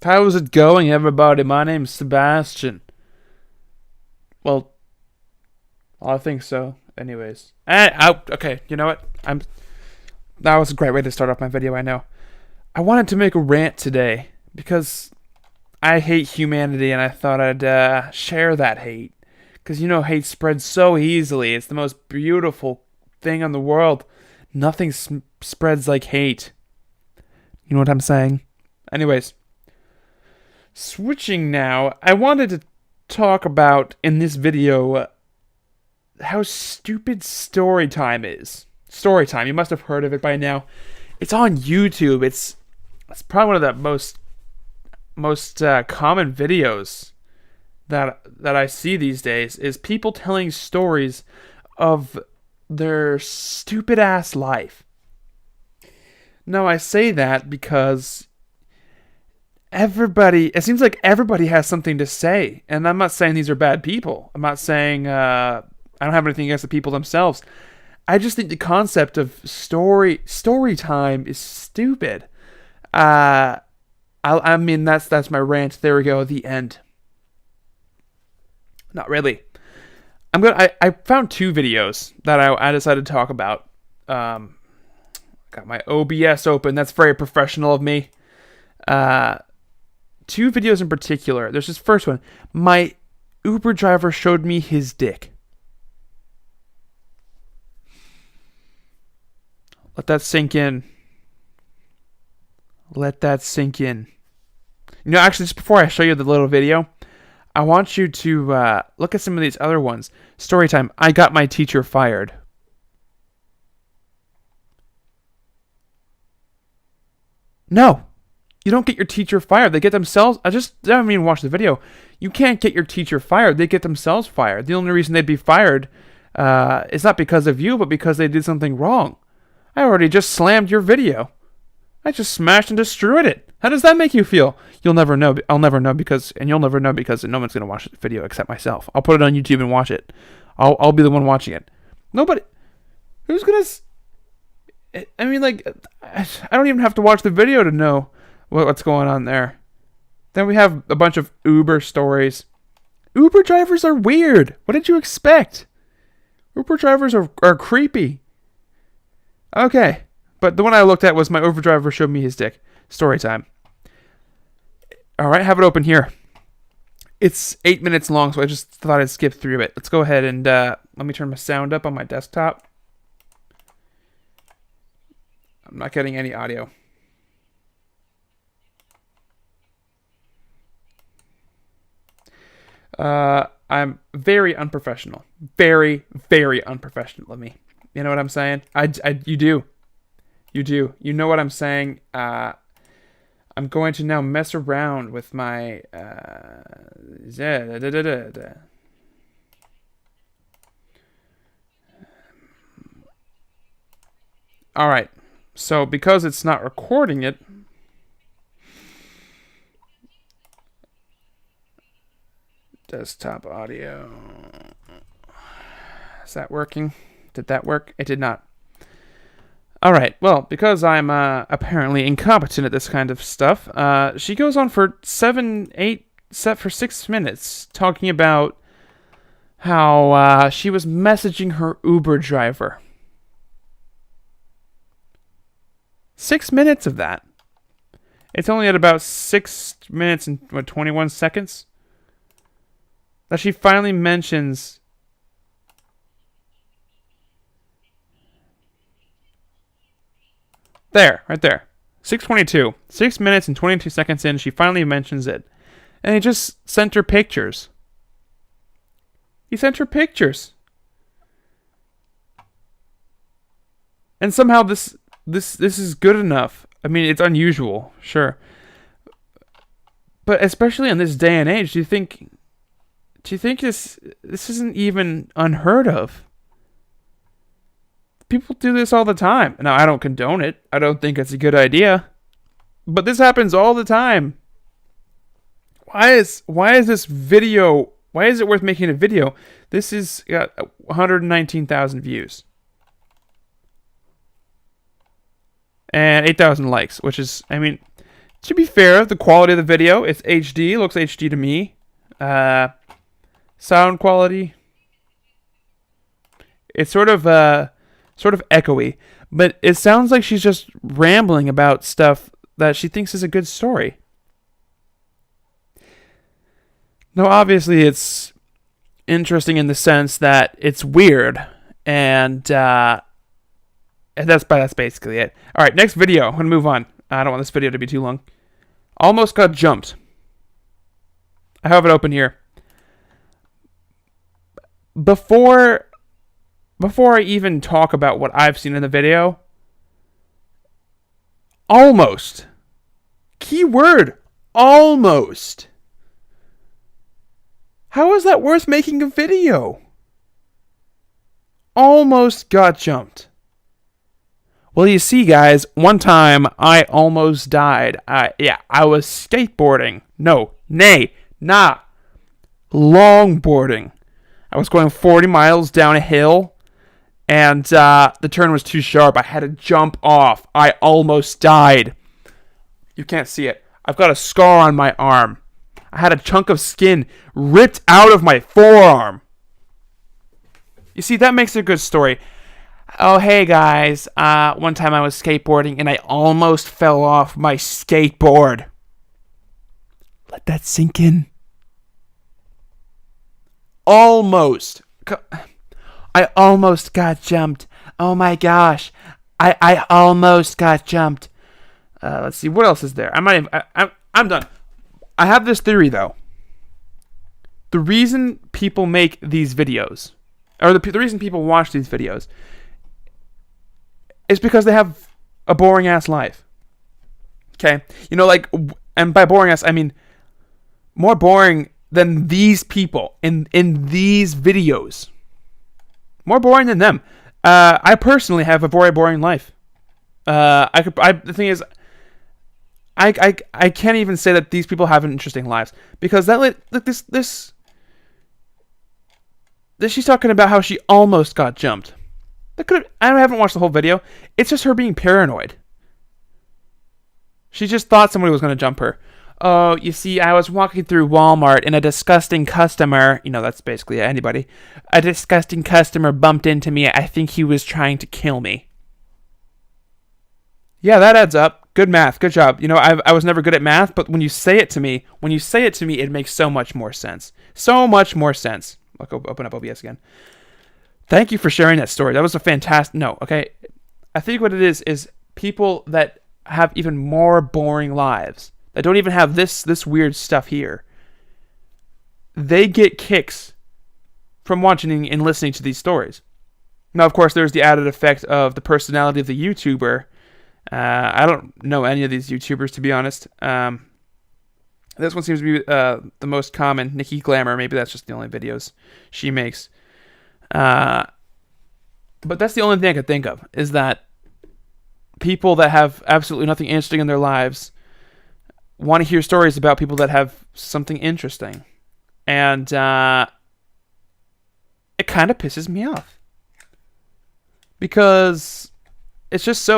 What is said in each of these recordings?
How's it going, everybody? My name's Sebastian. Well, I think so. Anyways, okay. You know what? That was a great way to start off my video. I know. I wanted to make a rant today because I hate humanity, and I thought I'd share that hate. Because hate spreads so easily. It's the most beautiful thing in the world. Nothing spreads like hate. You know what I'm saying? Anyways. Switching now, I wanted to talk about in this video how stupid Storytime is. Storytime, you must have heard of it by now. It's on YouTube. It's probably one of the most common videos that I see these days is people telling stories of their stupid ass life. Now I say that because it seems like everybody has something to say, and I'm not saying these are bad people. I'm not saying I don't have anything against the people themselves. I just think the concept of story time is stupid. I mean that's my rant. There we go. The end. Not really. I found two videos that I decided to talk about. Got my OBS open. That's very professional of me. Two videos in particular. There's this first one. My Uber driver showed me his dick. Let that sink in. Let that sink in. Actually, just before I show you the little video, I want you to look at some of these other ones. Storytime. I got my teacher fired. No. You don't get your teacher fired. They get themselves... I don't even watch the video. You can't get your teacher fired. They get themselves fired. The only reason they'd be fired is not because of you, but because they did something wrong. I already just slammed your video. I just smashed and destroyed it. How does that make you feel? You'll never know. I'll never know because no one's going to watch the video except myself. I'll put it on YouTube and watch it. I'll be the one watching it. Nobody... Who's going to... I mean, I don't even have to watch the video to know what's going on there. Then we have a bunch of Uber stories. Uber drivers are weird. What did you expect? Uber drivers are creepy. Okay. But the one I looked at was my Uber driver showed me his dick. Story time. Alright, have it open here. It's 8 minutes long, so I just thought I'd skip through it. Let's go ahead and let me turn my sound up on my desktop. I'm not getting any audio. I'm very unprofessional. Very, very unprofessional of me. You know what I'm saying? You do. You do. You know what I'm saying? I'm going to now mess around with my... Alright. So, because it's not recording it... Desktop audio. Is that working? Did that work? It did not. Alright, well, because I'm apparently incompetent at this kind of stuff, she goes on for 6 minutes talking about how she was messaging her Uber driver. 6 minutes of that. It's only at about 6 minutes and 21 seconds that she finally mentions there, right there. 6:22. 6 minutes and 22 seconds in, she finally mentions it. And he just sent her pictures. He sent her pictures. And somehow this is good enough. I mean, it's unusual, sure. But especially in this day and age, do you think this isn't even unheard of? People do this all the time. Now, I don't condone it. I don't think it's a good idea. But this happens all the time. Why is this video... Why is it worth making a video? This is got 119,000 views. And 8,000 likes, which is... I mean, To be fair, the quality of the video, it's HD. It looks HD to me. Sound quality, it's sort of echoey, but it sounds like she's just rambling about stuff that she thinks is a good story. Now, obviously, it's interesting in the sense that it's weird, and that's basically it. All right, next video. I'm gonna move on. I don't want this video to be too long. Almost got jumped. I have it open here. Before I even talk about what I've seen in the video, almost. Keyword, almost. How is that worth making a video? Almost got jumped. Well, you see, guys, one time I almost died. I was skateboarding. Longboarding. I was going 40 miles down a hill, and the turn was too sharp. I had to jump off. I almost died. You can't see it. I've got a scar on my arm. I had a chunk of skin ripped out of my forearm. You see, that makes it a good story. Oh, hey, guys. One time I was skateboarding, and I almost fell off my skateboard. Let that sink in. Almost. I almost got jumped. Oh, my gosh. I almost got jumped. Let's see. What else is there? I'm done. I have this theory, though. The reason people make these videos, or the reason people watch these videos, is because they have a boring-ass life. Okay? You know, like, and by boring-ass, I mean more boring than these people in these videos. More boring than them. I personally have a very boring life. The thing is, I can't even say that these people have interesting lives, because this she's talking about how she almost got jumped. I haven't watched the whole video. It's just her being paranoid. She just thought somebody was going to jump her. Oh, you see, I was walking through Walmart and a disgusting customer, that's basically anybody, a disgusting customer bumped into me. I think he was trying to kill me. Yeah, that adds up. Good math. Good job. I was never good at math, but when you say it to me, it makes so much more sense. So much more sense. I'll go open up OBS again. Thank you for sharing that story. That was a fantastic... No, okay. I think what it is people that have even more boring lives, that don't even have this weird stuff here, they get kicks from watching and listening to these stories. Now, of course, there's the added effect of the personality of the YouTuber. I don't know any of these YouTubers, to be honest. This one seems to be the most common. Nikki Glamour. Maybe that's just the only videos she makes. But that's the only thing I could think of, is that people that have absolutely nothing interesting in their lives want to hear stories about people that have something interesting. And it kind of pisses me off. Because it's just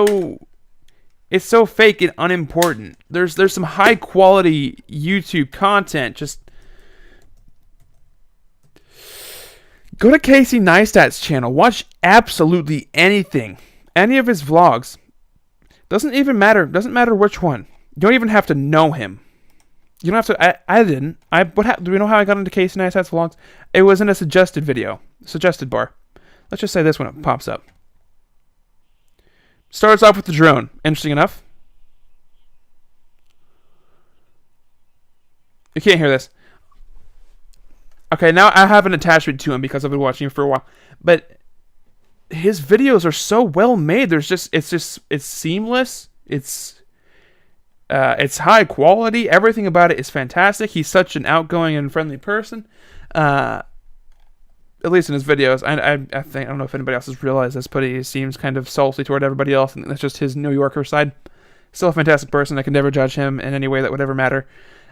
it's so fake and unimportant. There's some high quality YouTube content. Just go to Casey Neistat's channel. Watch absolutely anything. Any of his vlogs. Doesn't even matter. Doesn't matter which one. You don't even have to know him. You don't have to. I didn't. Do we know how I got into Casey Neistat's vlogs? It was in a suggested video. Suggested bar. Let's just say this when it pops up. Starts off with the drone. Interesting enough. You can't hear this. Okay, now I have an attachment to him because I've been watching him for a while. But his videos are so well made. It's seamless. It's high quality. Everything about it is fantastic. He's such an outgoing and friendly person. At least in his videos. I think, I don't know if anybody else has realized this, but he seems kind of salty toward everybody else, and that's just his New Yorker side. Still a fantastic person. I can never judge him in any way that would ever matter.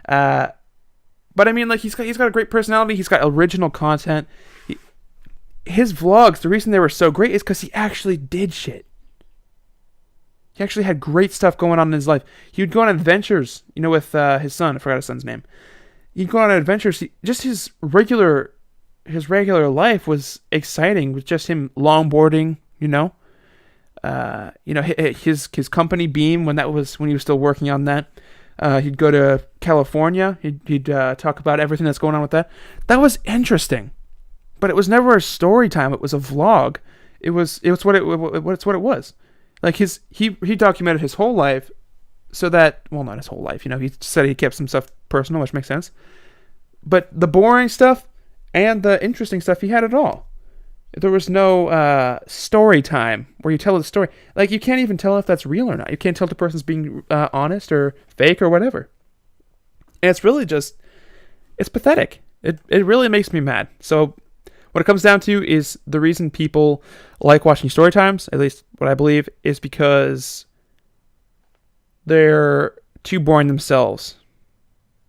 But I mean, like, he's got a great personality. He's got original content. His vlogs, the reason they were so great is because he actually did shit. He actually had great stuff going on in his life. He would go on adventures, with his son. I forgot his son's name. He'd go on adventures. Just his regular life was exciting with just him longboarding. His company Beam when he was still working on that. He'd go to California. He'd talk about everything that's going on with that. That was interesting, but it was never a story time. It was a vlog. It's what it was. Like he documented his whole life, so that, well, not his whole life. He said he kept some stuff personal, which makes sense. But the boring stuff and the interesting stuff, he had it all. There was no story time where you tell the story. Like, you can't even tell if that's real or not. You can't tell if the person's being honest or fake or whatever. And it's really it's pathetic. It really makes me mad. So what it comes down to is the reason people like watching story times, at least what I believe, is because they're too boring themselves.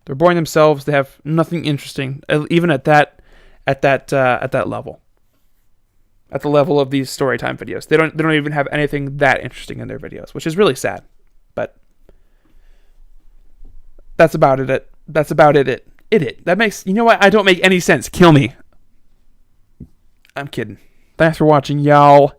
They're boring themselves. They have nothing interesting, even at that level. At the level of these storytime videos, they don't even have anything that interesting in their videos, which is really sad. But that's about it. That's about it. That makes, what? I don't make any sense. Kill me. I'm kidding. Thanks for watching, y'all.